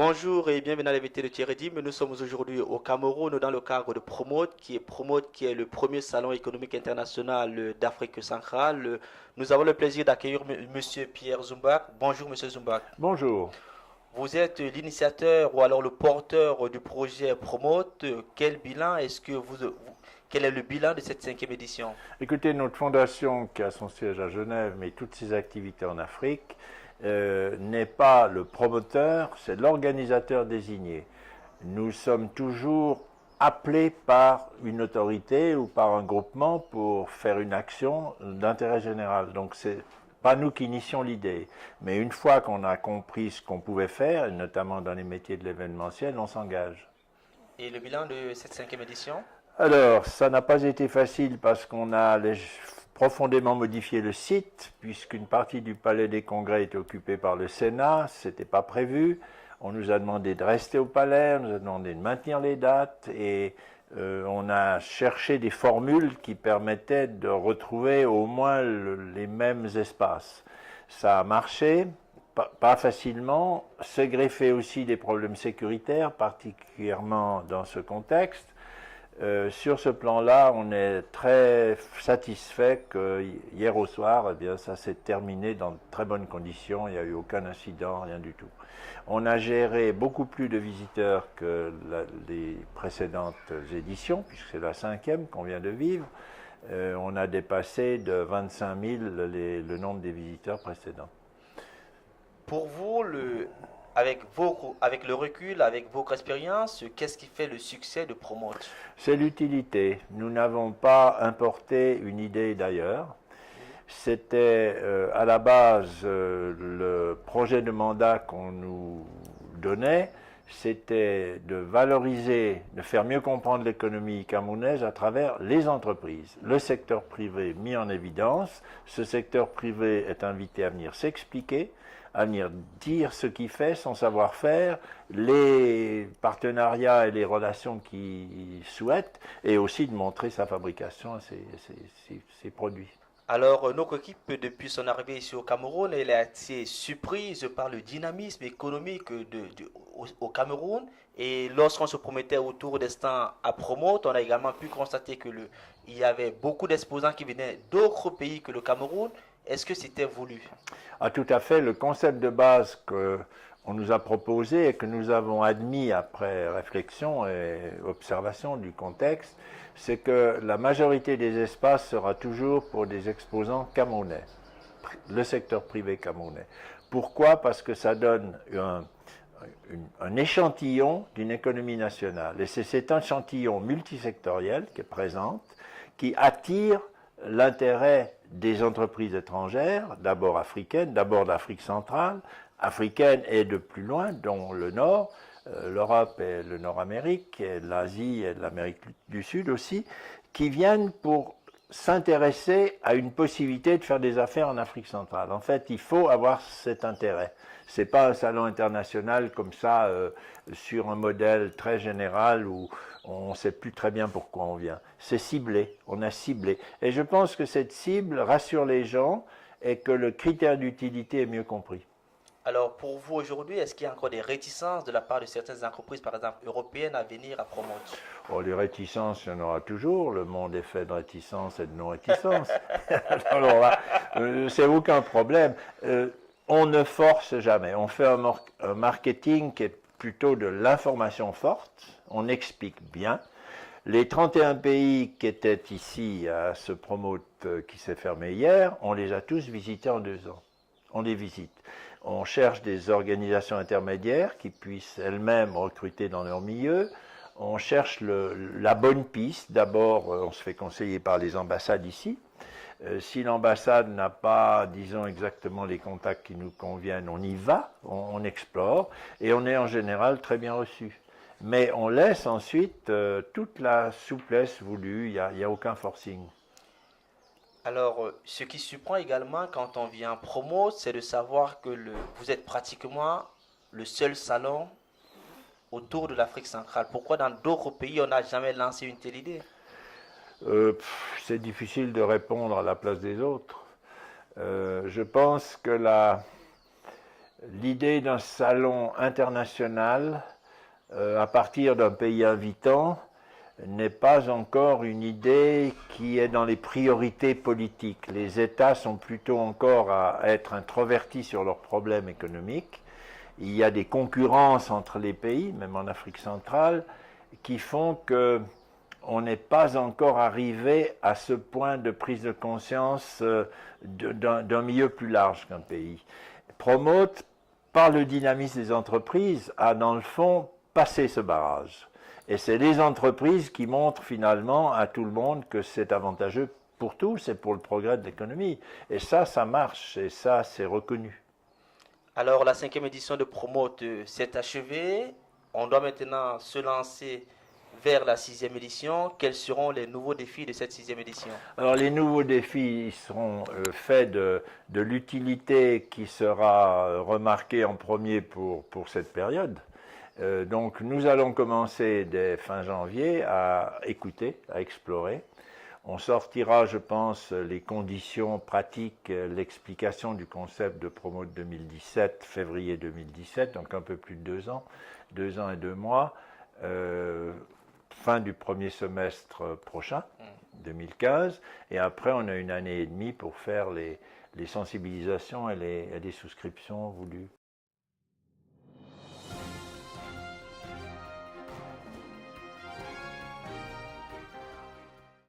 Bonjour et bienvenue à l'invité de Thierry Dim. Nous sommes aujourd'hui au Cameroun dans le cadre de Promote qui est le premier salon économique international d'Afrique centrale. Nous avons le plaisir d'accueillir Monsieur Pierre Zoumbak. Bonjour Monsieur Zoumbak. Bonjour. Vous êtes l'initiateur ou alors le porteur du projet Promote. Quel bilan est-ce que quel est le bilan de cette cinquième édition? Écoutez, notre fondation qui a son siège à Genève, mais toutes ses activités en Afrique, n'est pas le promoteur, c'est l'organisateur désigné. Nous sommes toujours appelés par une autorité ou par un groupement pour faire une action d'intérêt général. Donc c'est pas nous qui initions l'idée, mais une fois qu'on a compris ce qu'on pouvait faire, et notamment dans les métiers de l'événementiel, on s'engage. Et le bilan de cette cinquième édition? Alors, ça n'a pas été facile parce qu'on a profondément modifié le site, puisqu'une partie du Palais des Congrès est occupée par le Sénat, ce n'était pas prévu. On nous a demandé de rester au Palais, on nous a demandé de maintenir les dates, et on a cherché des formules qui permettaient de retrouver au moins les mêmes espaces. Ça a marché, pas facilement, s'est greffé aussi des problèmes sécuritaires, particulièrement dans ce contexte. Sur ce plan-là, on est très satisfait que hier au soir, eh bien, ça s'est terminé dans de très bonnes conditions. Il n'y a eu aucun incident, rien du tout. On a géré beaucoup plus de visiteurs que les précédentes éditions, puisque c'est la cinquième qu'on vient de vivre. On a dépassé de 25 000 le nombre des visiteurs précédents. Pour vous, avec le recul, avec votre expérience, qu'est-ce qui fait le succès de Promote? C'est l'utilité. Nous n'avons pas importé une idée d'ailleurs. C'était à la base le projet de mandat qu'on nous donnait, c'était de valoriser, de faire mieux comprendre l'économie camerounaise à travers les entreprises. Le secteur privé mis en évidence, ce secteur privé est invité à venir s'expliquer, à venir dire ce qu'il fait, son savoir-faire, les partenariats et les relations qu'il souhaite, et aussi de montrer sa fabrication, ses produits. Alors, notre équipe, depuis son arrivée ici au Cameroun, elle a été surprise par le dynamisme économique au Cameroun. Et lorsqu'on se promettait autour des stands à Promote, on a également pu constater il y avait beaucoup d'exposants qui venaient d'autres pays que le Cameroun. Est-ce que c'était voulu? Ah, tout à fait. Le concept de base qu'on nous a proposé et que nous avons admis après réflexion et observation du contexte, c'est que la majorité des espaces sera toujours pour des exposants camerounais, le secteur privé camerounais. Pourquoi? Parce que ça donne un échantillon d'une économie nationale. Et c'est cet échantillon multisectoriel qui est présent, qui attire l'intérêt des entreprises étrangères, d'abord africaines, d'abord d'Afrique centrale, africaine et de plus loin, dont le Nord, l'Europe et le Nord-Amérique, et l'Asie et l'Amérique du Sud aussi, qui viennent pour s'intéresser à une possibilité de faire des affaires en Afrique centrale. En fait, il faut avoir cet intérêt. C'est pas un salon international comme ça, sur un modèle très général où on ne sait plus très bien pourquoi on vient. C'est ciblé, on a ciblé. Et je pense que cette cible rassure les gens et que le critère d'utilité est mieux compris. Alors, pour vous aujourd'hui, est-ce qu'il y a encore des réticences de la part de certaines entreprises, par exemple européennes, à venir à Promote? Oh, les réticences, il y en aura toujours. Le monde est fait de réticences et de non-réticences. Alors là, c'est aucun problème. On ne force jamais. On fait un marketing qui est plutôt de l'information forte. On explique bien. Les 31 pays qui étaient ici à ce promote qui s'est fermé hier, on les a tous visités en 2 ans. On les visite. On cherche des organisations intermédiaires qui puissent elles-mêmes recruter dans leur milieu. On cherche la bonne piste. D'abord, on se fait conseiller par les ambassades ici. Si l'ambassade n'a pas, disons, exactement les contacts qui nous conviennent, on y va, on explore, et on est en général très bien reçu. Mais on laisse ensuite toute la souplesse voulue, il n'y a aucun forcing. Alors, ce qui surprend également quand on vient en promo, c'est de savoir que vous êtes pratiquement le seul salon autour de l'Afrique centrale. Pourquoi dans d'autres pays, on n'a jamais lancé une telle idée? C'est difficile de répondre à la place des autres. Je pense que L'idée d'un salon international à partir d'un pays invitant n'est pas encore une idée qui est dans les priorités politiques. Les États sont plutôt encore à être introvertis sur leurs problèmes économiques. Il y a des concurrences entre les pays, même en Afrique centrale, qui font que on n'est pas encore arrivé à ce point de prise de conscience d'un milieu plus large qu'un pays. Promote, par le dynamisme des entreprises, a dans le fond passé ce barrage. Et c'est les entreprises qui montrent finalement à tout le monde que c'est avantageux pour tous et pour le progrès de l'économie. Et ça marche, et ça, c'est reconnu. Alors, la cinquième édition de Promote s'est achevée. On doit maintenant se lancer vers la sixième édition. Quels seront les nouveaux défis de cette sixième édition? Alors, les nouveaux défis seront faits de l'utilité qui sera remarquée en premier pour cette période. Donc, nous allons commencer dès fin janvier à écouter, à explorer. On sortira, je pense, les conditions pratiques, l'explication du concept de Promote 2017, février 2017, donc un peu plus de 2 ans et 2 mois, fin du premier semestre prochain, 2015, et après on a 1 année et demie pour faire les sensibilisations et les souscriptions voulues.